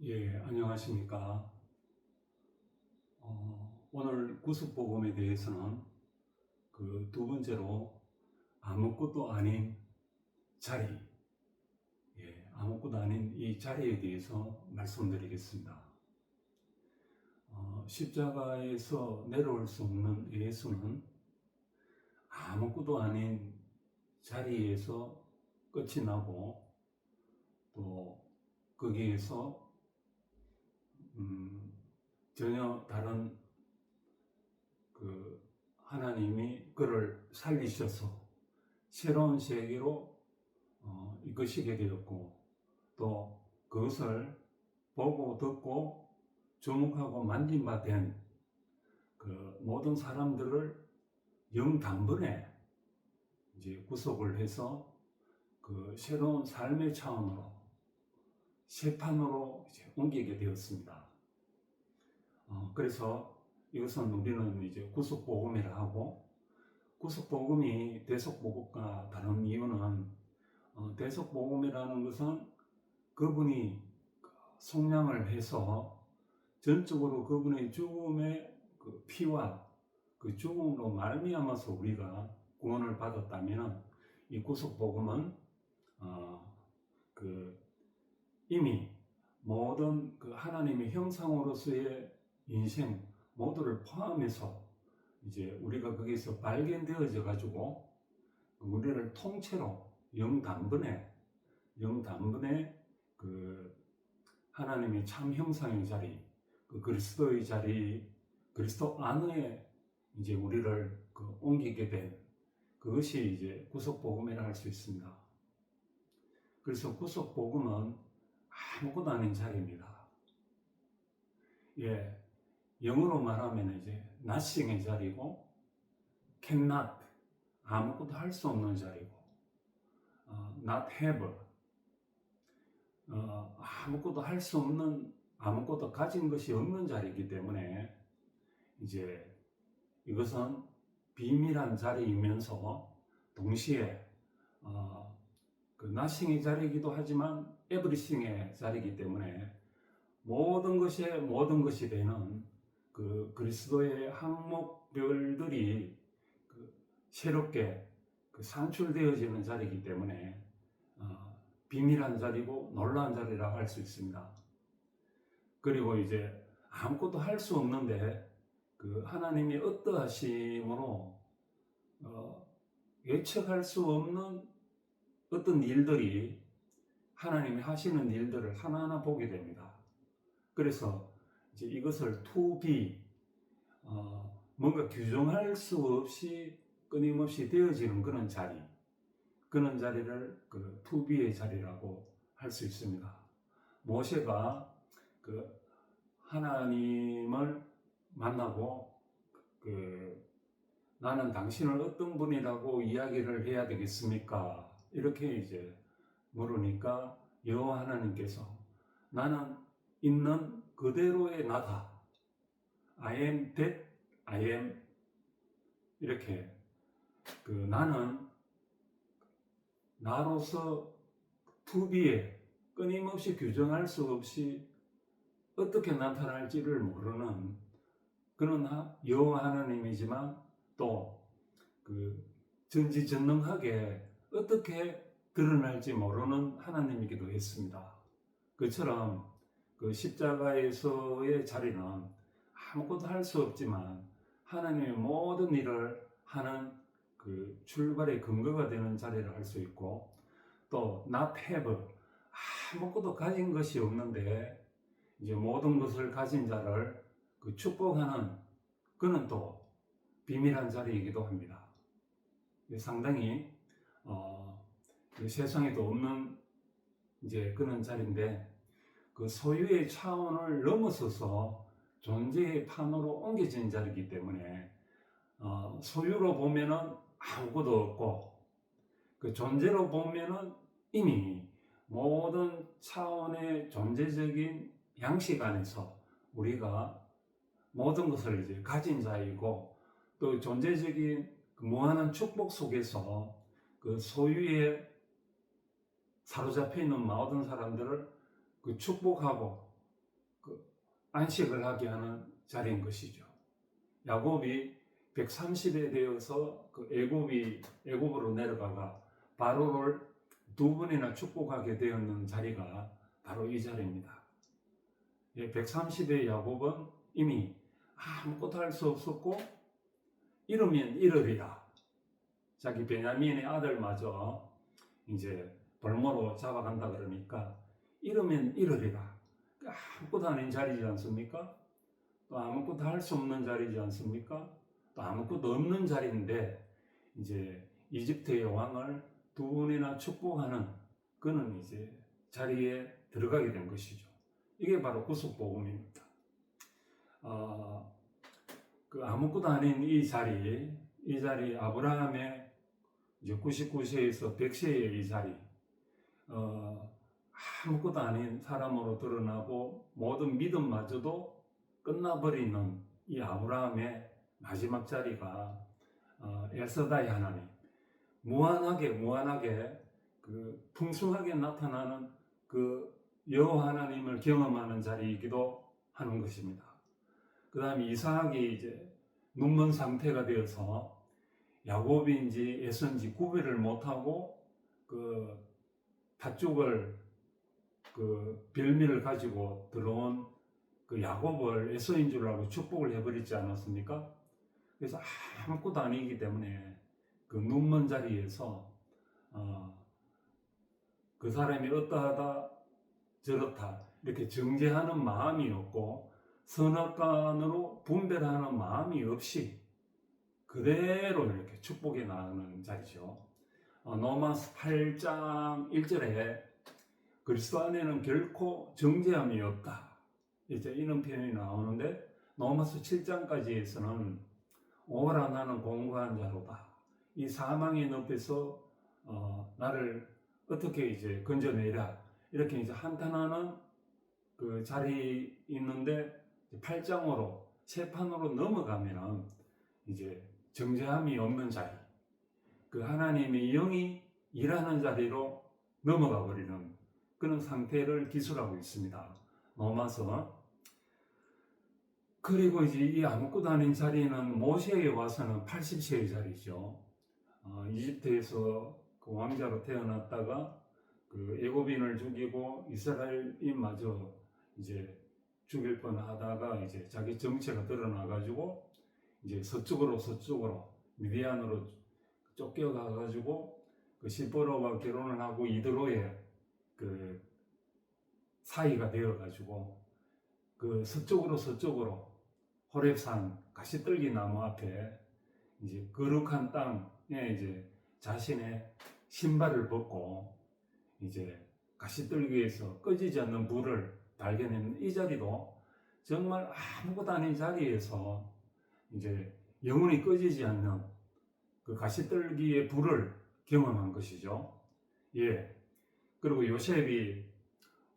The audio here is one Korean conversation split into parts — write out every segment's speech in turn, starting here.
예, 안녕하십니까. 오늘 구속복음에 대해서는 그 두 번째로 아무것도 아닌 자리, 아무것도 아닌 이 자리에 대해서 말씀드리겠습니다. 십자가에서 내려올 수 없는 예수는 아무것도 아닌 자리에서 끝이 나고 또 거기에서 전혀 다른 그 하나님이 그를 살리셔서 새로운 세계로 이끄시게 되었고, 또 그것을 보고 듣고 주목하고 만진 바 된 그 모든 사람들을 영단번에 이제 구속을 해서 그 새로운 삶의 차원으로 새 판으로 이제 옮기게 되었습니다. 그래서 이것은 우리는 이제 구속복음이라 하고, 구속복음이 대속복음과 다른 이유는 대속복음이라는 것은 그분이 속량을 해서 전적으로 그분의 죽음의 그 피와 그 죽음으로 말미암아서 우리가 구원을 받았다면, 이 구속복음은 그 이미 모든 그 하나님의 형상으로서의 인생 모두를 포함해서 이제 우리가 거기서 발견되어져 가지고 우리를 통째로 영단번에 그 하나님의 참 형상의 자리, 그 그리스도의 자리, 그리스도 안에 이제 우리를 그 옮기게 된 그것이 이제 구속복음이라 할 수 있습니다. 그래서 구속복음은 아무것도 아닌 자리입니다. 예, 영어로 말하면 이제 nothing의 자리고, cannot 아무것도 할 수 없는 자리고, not have 아무것도 할 수 없는, 아무것도 가진 것이 없는 자리이기 때문에 이제 이것은 비밀한 자리이면서 동시에 그 nothing의 자리이기도 하지만 everything의 자리이기 때문에 모든 것이 되는 그 그리스도의 항목별들이 그 새롭게 그 산출되어지는 자리이기 때문에 비밀한 자리고 놀라운 자리라고 할 수 있습니다. 그리고 이제 아무것도 할 수 없는데 그 하나님의 어떠하심으로 예측할 수 없는 어떤 일들이 하나님이 하시는 일들을 하나하나 보게 됩니다. 그래서 이제 이것을 to be, 뭔가 규정할 수 없이 끊임없이 되어지는 그런 자리를 그 to be의 자리라고 할 수 있습니다. 모세가 그 하나님을 만나고 나는 당신을 어떤 분이라고 이야기를 해야 되겠습니까? 이렇게 이제 물으니까 여호와 하나님께서 나는 있는 그대로의 나다. I am that I am. 이렇게 그 나는 나로서 to be에 끊임없이 규정할 수 없이 어떻게 나타날지를 모르는 그런 여호와 하나님이지만 또 그 전지전능하게 어떻게 드러날지 모르는 하나님이기도 했습니다. 그처럼 그 십자가에서의 자리는 아무것도 할 수 없지만 하나님의 모든 일을 하는 그 출발의 근거가 되는 자리를 할 수 있고, 또 not have 아무것도 가진 것이 없는데 이제 모든 것을 가진 자를 그 축복하는 그는 또 비밀한 자리이기도 합니다. 상당히 그 세상에도 없는 이제 그런 자리인데, 그 소유의 차원을 넘어서서 존재의 판으로 옮겨진 자리이기 때문에 소유로 보면은 아무것도 없고, 그 존재로 보면은 이미 모든 차원의 존재적인 양식 안에서 우리가 모든 것을 이제 가진 자이고, 또 존재적인 그 무한한 축복 속에서 그 소유에 사로잡혀 있는 모든 사람들을 그 축복하고 안식을 하게 하는 자리인 것이죠. 야곱이 130에 되어서 그 애굽으로 내려가가 바로를 두 번이나 축복하게 되었는 자리가 바로 이 자리입니다. 130의 야곱은 이미 아무것도 할 수 없었고 이러면 이러리라. 자기 베냐민의 아들마저 이제 볼모로 잡아간다 그러니까 이러면 이러리라. 아무것도 아닌 자리지 않습니까? 또 아무것도 할 수 없는 자리지 않습니까? 또 아무것도 없는 자리인데 이제 이집트의 왕을 두 번이나 축복하는 그는 이제 자리에 들어가게 된 것이죠. 이게 바로 구속복음입니다. 그 아무것도 아닌 이 자리 아브라함의 이제 99세에서 100세의 이 자리, 아무것도 아닌 사람으로 드러나고 모든 믿음마저도 끝나버리는 이 아브라함의 마지막 자리가 엘사다이 하나님, 무한하게 그 풍성하게 나타나는 그 여호와 하나님을 경험하는 자리이기도 하는 것입니다. 그 다음에 이삭이 이제 눈먼 상태가 되어서 야곱인지 에서인지 구별을 못하고 그 팥죽을 그 별미를 가지고 들어온 그 야곱을 에서인 줄 알고 축복을 해버리지 않았습니까? 그래서 아무것도 아니기 때문에 그 눈먼 자리에서 그 사람이 어떠하다 저렇다 이렇게 정죄하는 마음이 없고 선악간으로 분별하는 마음이 없이 그대로 이렇게 축복해 나가는 자리죠. 로마서 8장 1절에 그리스도 안에는 결코 정죄함이 없다, 이제 이런 표현이 나오는데, 로마서 7장까지에서는 오라 나는 공고한 자로다, 이 사망의 늪에서 나를 어떻게 이제 건져내라, 이렇게 이제 한탄하는 그 자리 있는데 8장으로 새 판으로 넘어가면은 이제 정죄함이 없는 자리, 그 하나님의 영이 일하는 자리로 넘어가 버리는 그런 상태를 기술하고 있습니다. 로마서. 그리고 이제 이 아무것도 아닌 자리는 모세에 와서는 80세의 자리죠. 이집트에서 그 왕자로 태어났다가 그 애굽인을 죽이고 이스라엘인마저 이제 죽일 뻔하다가 이제 자기 정체가 드러나가지고 이제 서쪽으로 미디안으로 쫓겨가가지고 그 시보로와 결혼을 하고 이드로의 그 사이가 되어가지고 그 서쪽으로 호렙산 가시떨기 나무 앞에 이제 거룩한 땅에 이제 자신의 신발을 벗고 이제 가시떨기에서 꺼지지 않는 불을 발견했는 이 자리도 정말 아무것도 아닌 자리에서 이제 영원히 꺼지지 않는 그 가시떨기의 불을 경험한 것이죠. 예. 그리고 요셉이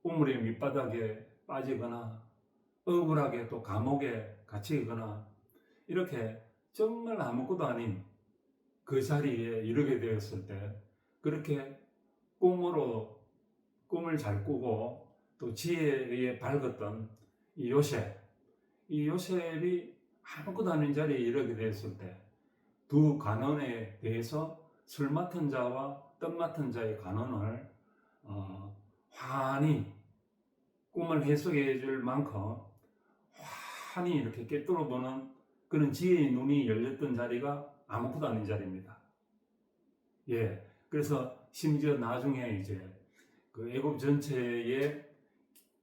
우물의 밑바닥에 빠지거나 억울하게 또 감옥에 갇히거나 이렇게 정말 아무것도 아닌 그 자리에 이르게 되었을 때 그렇게 꿈을 잘 꾸고 또 지혜에 밝았던 이 요셉이 아무것도 아닌 자리에 이르게 되었을 때 두 간원에 대해서 술 맡은 자와 떡 맡은 자의 간원을 환히 꿈을 해석해 줄 만큼 환히 이렇게 꿰뚫어 보는 그런 지혜의 눈이 열렸던 자리가 아무것도 아닌 자리입니다. 예, 그래서 심지어 나중에 이제 그 애굽 전체의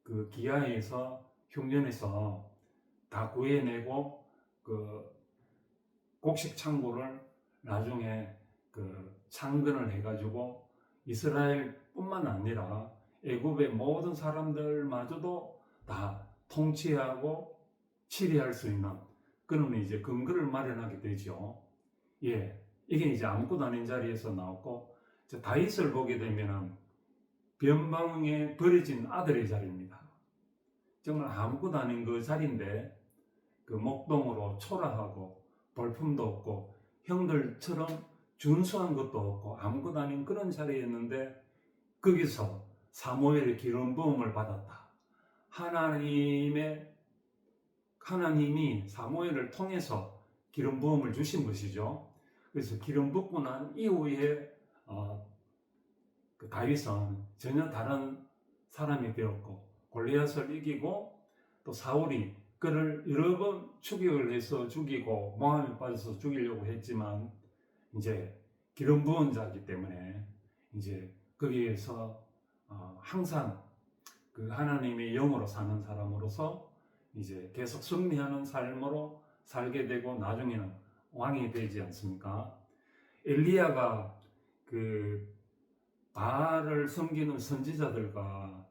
그 기하에서 흉년에서 다 구해내고 그 곡식 창고를 나중에 그 창건을 해가지고 이스라엘뿐만 아니라 애굽의 모든 사람들마저도 다 통치하고 치리할 수 있는 그런 이제 근거를 마련하게 되죠. 예, 이게 이제 아무것도 아닌 자리에서 나왔고, 다윗을 보게 되면은 변방에 버려진 아들의 자리입니다. 정말 아무것도 아닌 그 자리인데 그 목동으로 초라하고 볼품도 없고 형들처럼 준수한 것도 없고 아무것도 아닌 그런 자리였는데 거기서 사무엘의 기름 부음을 받았다. 하나님의 하나님이 사무엘을 통해서 기름 부음을 주신 것이죠. 그래서 기름 붓고 난 이후에 그 다윗은 전혀 다른 사람이 되었고 골리앗을 이기고 또 사울이 그를 여러 번 추격을 해서 죽이고 모함에 빠져서 죽이려고 했지만 이제 기름 부은 자이기 때문에 이제 거기에서 항상 그 하나님의 영으로 사는 사람으로서 이제 계속 승리하는 삶으로 살게 되고 나중에는 왕이 되지 않습니까? 엘리야가 그 바알을 섬기는 선지자들과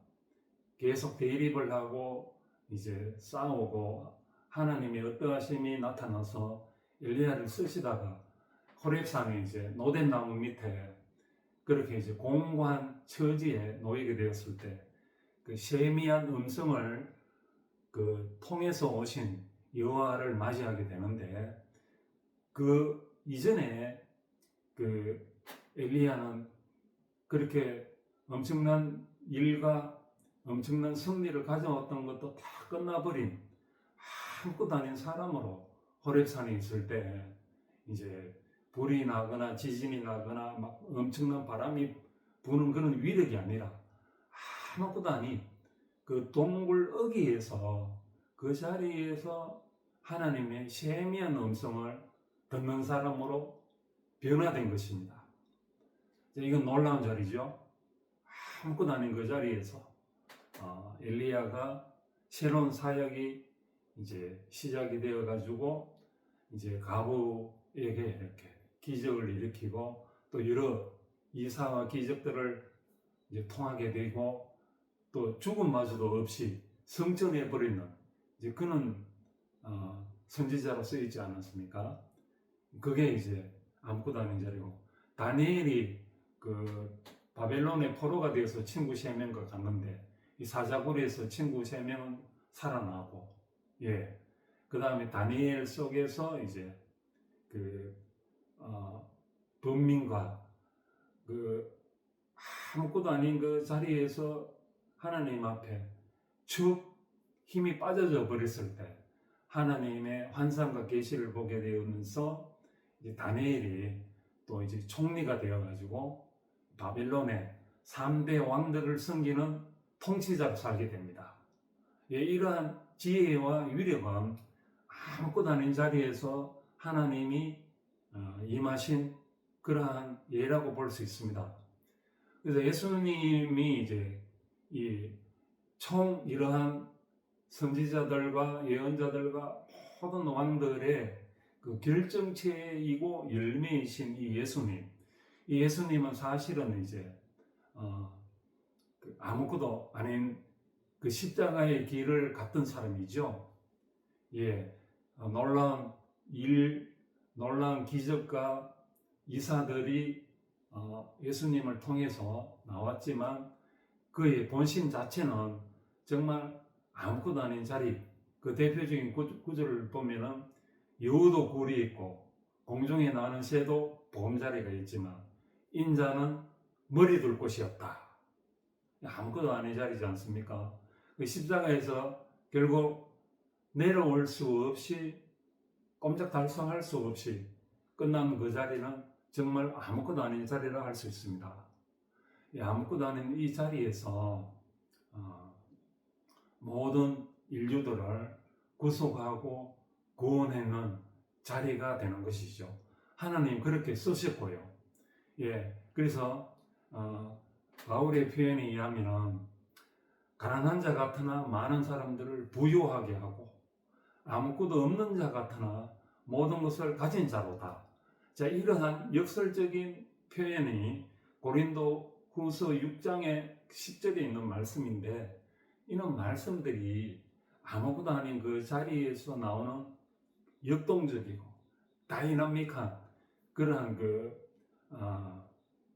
계속 대립을 하고 이제 싸우고 하나님의 어떠하심이 나타나서 엘리야를 쓰시다가 호렙산에 이제 노된 나무 밑에 그렇게 이제 공고한 처지에 놓이게 되었을 때 그 세미한 음성을 그 통해서 오신 여호와를 맞이하게 되는데 그 이전에 그 엘리야는 그렇게 엄청난 일과 엄청난 승리를 가져왔던 것도 다 끝나버린 아무것도 아닌 사람으로 호렙산에 있을 때 이제 불이 나거나 지진이 나거나 막 엄청난 바람이 부는 그런 위력이 아니라 아무것도 아닌 그 동굴 어귀에서 그 자리에서 하나님의 세미한 음성을 듣는 사람으로 변화된 것입니다. 이건 놀라운 자리죠. 아무것도 아닌 그 자리에서 엘리야가 새로운 사역이 이제 시작이 되어 가지고 이제 가부에게 이렇게 기적을 일으키고 또 여러 이사와 기적들을 이제 통하게 되고 또 죽음마저도 없이 성전해 버리는 이제 그는 선지자로 쓰이지 않았습니까? 그게 이제 아무것도 아닌 자리고 다니엘이 그 바벨론의 포로가 되어서 친구 3명과 갔는데 이 사자굴에서 친구 3명은 살아나고 그 다음에 다니엘 속에서 이제 그 범민과 그 아무것도 아닌 그 자리에서 하나님 앞에 축 힘이 빠져져 버렸을 때 하나님의 환상과 계시를 보게 되면서 이제 다니엘이 또 이제 총리가 되어가지고 바벨론의 3대 왕들을 섬기는 통치자로 살게 됩니다. 이러한 지혜와 위력은 아무것도 아닌 자리에서 하나님이 임하신 그러한 예라고 볼 수 있습니다. 그래서 예수님이 이제 이러한 선지자들과 예언자들과 모든 왕들의 그 결정체이고 열매이신 이 예수님은 사실은 이제 아무것도 아닌 그 십자가의 길을 갔던 사람이죠. 놀라운 기적과 이사들이 예수님을 통해서 나왔지만 그의 본심 자체는 정말 아무것도 아닌 자리. 그 대표적인 구절을 보면은 여우도 굴이 있고 공중에 나는 새도 보금자리가 있지만 인자는 머리 둘 곳이 없다. 아무것도 아닌 자리지 않습니까? 그 십자가에서 결국 내려올 수 없이 꼼짝달싹할 수 없이 끝난 그 자리는 정말 아무것도 아닌 자리라 할 수 있습니다. 아무것도 아닌 이 자리에서 모든 인류들을 구속하고 구원하는 자리가 되는 것이죠. 하나님 그렇게 쓰셨고요. 그래서 바울의 표현에 의하면 가난한 자 같으나 많은 사람들을 부유하게 하고 아무것도 없는 자 같으나 모든 것을 가진 자로다. 자, 이러한 역설적인 표현이 고린도 후서 6장의 10절에 있는 말씀인데 이런 말씀들이 아무것도 아닌 그 자리에서 나오는 역동적이고 다이나믹한 그러한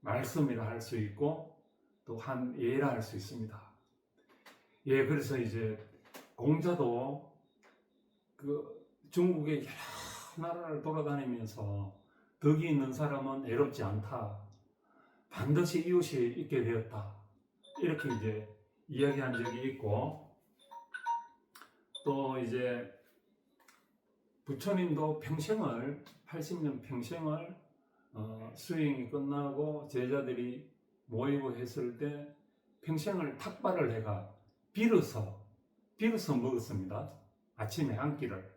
말씀이라 할 수 있고 또 한 예라 할 수 있습니다. 그래서 이제 공자도 그 중국의 여러 나라를 돌아다니면서 덕이 있는 사람은 애롭지 않다. 반드시 이웃이 있게 되었다. 이렇게 이제 이야기한 적이 있고 또 이제 부처님도 평생을 80년 평생을 수행이 끝나고 제자들이 모이고 했을 때 평생을 탁발을 해가 빌어서 먹었습니다. 아침에 한 끼를.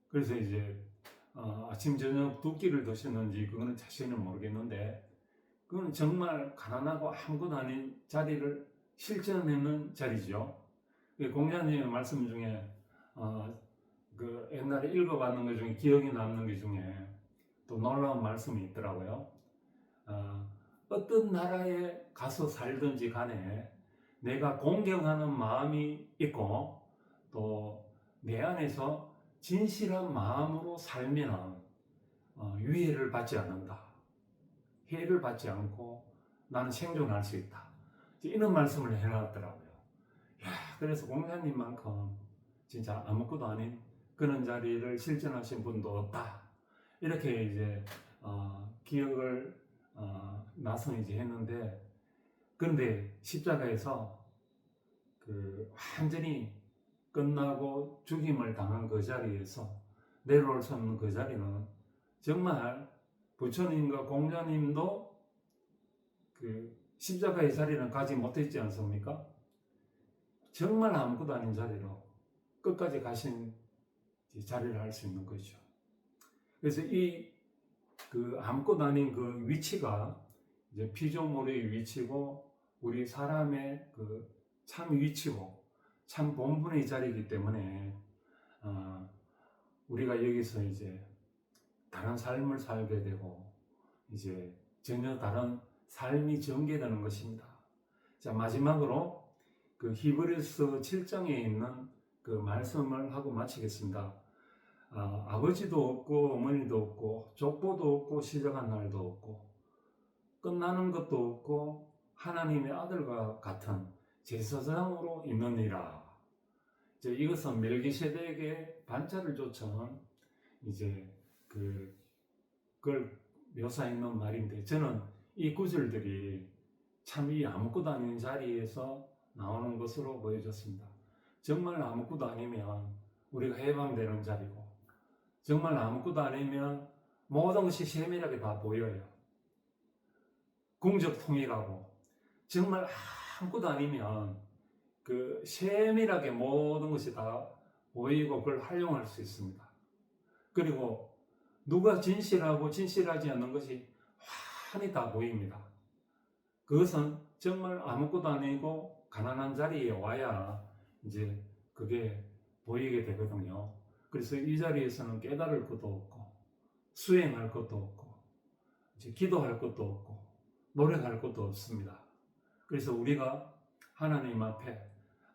그래서 이제 아침 저녁 두 끼를 드셨는지 그거는 자세히는 모르겠는데, 그건 정말 가난하고 아무것도 아닌 자리를 실천하는 자리죠. 공자님의 말씀 중에 그 옛날에 읽어봤는 것 중에 기억이 남는 것 중에 또 놀라운 말씀이 있더라고요. 어떤 나라에 가서 살든지 간에 내가 공경하는 마음이 있고 또 내 안에서 진실한 마음으로 살면 위해를 받지 않는다. 해를 받지 않고 나는 생존할 수 있다. 이런 말씀을 해놨더라고요. 그래서 공자님만큼 진짜 아무것도 아닌 그런 자리를 실천하신 분도 없다. 이렇게 이제 기억을 나서 이제 했는데, 그런데 십자가에서 그 완전히 끝나고 죽임을 당한 그 자리에서 내려올 수 없는 그 자리는 정말 부처님과 공자님도 그 십자가의 자리는 가지 못했지 않습니까? 정말 아무것도 아닌 자리로 끝까지 가신 자리를 할 수 있는 거죠. 그래서 이 그 아무것도 아닌 그 위치가 이제 피조물의 위치고 우리 사람의 그 참 위치고 참 본분의 자리이기 때문에 우리가 여기서 이제 다른 삶을 살게 되고 이제 전혀 다른 삶이 전개되는 것입니다. 자, 마지막으로 그 히브리서 7장에 있는 그 말씀을 하고 마치겠습니다. 아버지도 없고 어머니도 없고 족보도 없고 시작한 날도 없고 끝나는 것도 없고 하나님의 아들과 같은 제사장으로 있느니라. 이제 이것은 멜기세덱의 반차를 좇은 이제 그걸 묘사했는 말인데, 저는 이 구절들이 참 이 아무것도 아닌 자리에서 나오는 것으로 보여졌습니다. 정말 아무것도 아니면 우리가 해방되는 자리고, 정말 아무것도 아니면 모든 것이 세밀하게 다 보여요. 궁적 통일하고, 정말 아무것도 아니면 그 세밀하게 모든 것이 다 보이고 그걸 활용할 수 있습니다. 그리고 누가 진실하고 진실하지 않는 것이 환히 다 보입니다. 그것은 정말 아무것도 아니고 가난한 자리에 와야 이제 그게 보이게 되거든요. 그래서 이 자리에서는 깨달을 것도 없고 수행할 것도 없고 이제 기도할 것도 없고 노력할 것도 없습니다. 그래서 우리가 하나님 앞에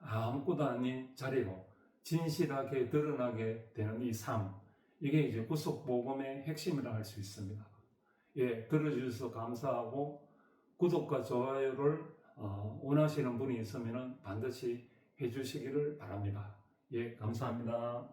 아무것도 아닌 자리로 진실하게 드러나게 되는 이 삶, 이게 이제 구속복음의 핵심이라 할 수 있습니다. 예, 들어주셔서 감사하고 구독과 좋아요를 원하시는 분이 있으면 반드시 해주시기를 바랍니다. 예, 감사합니다.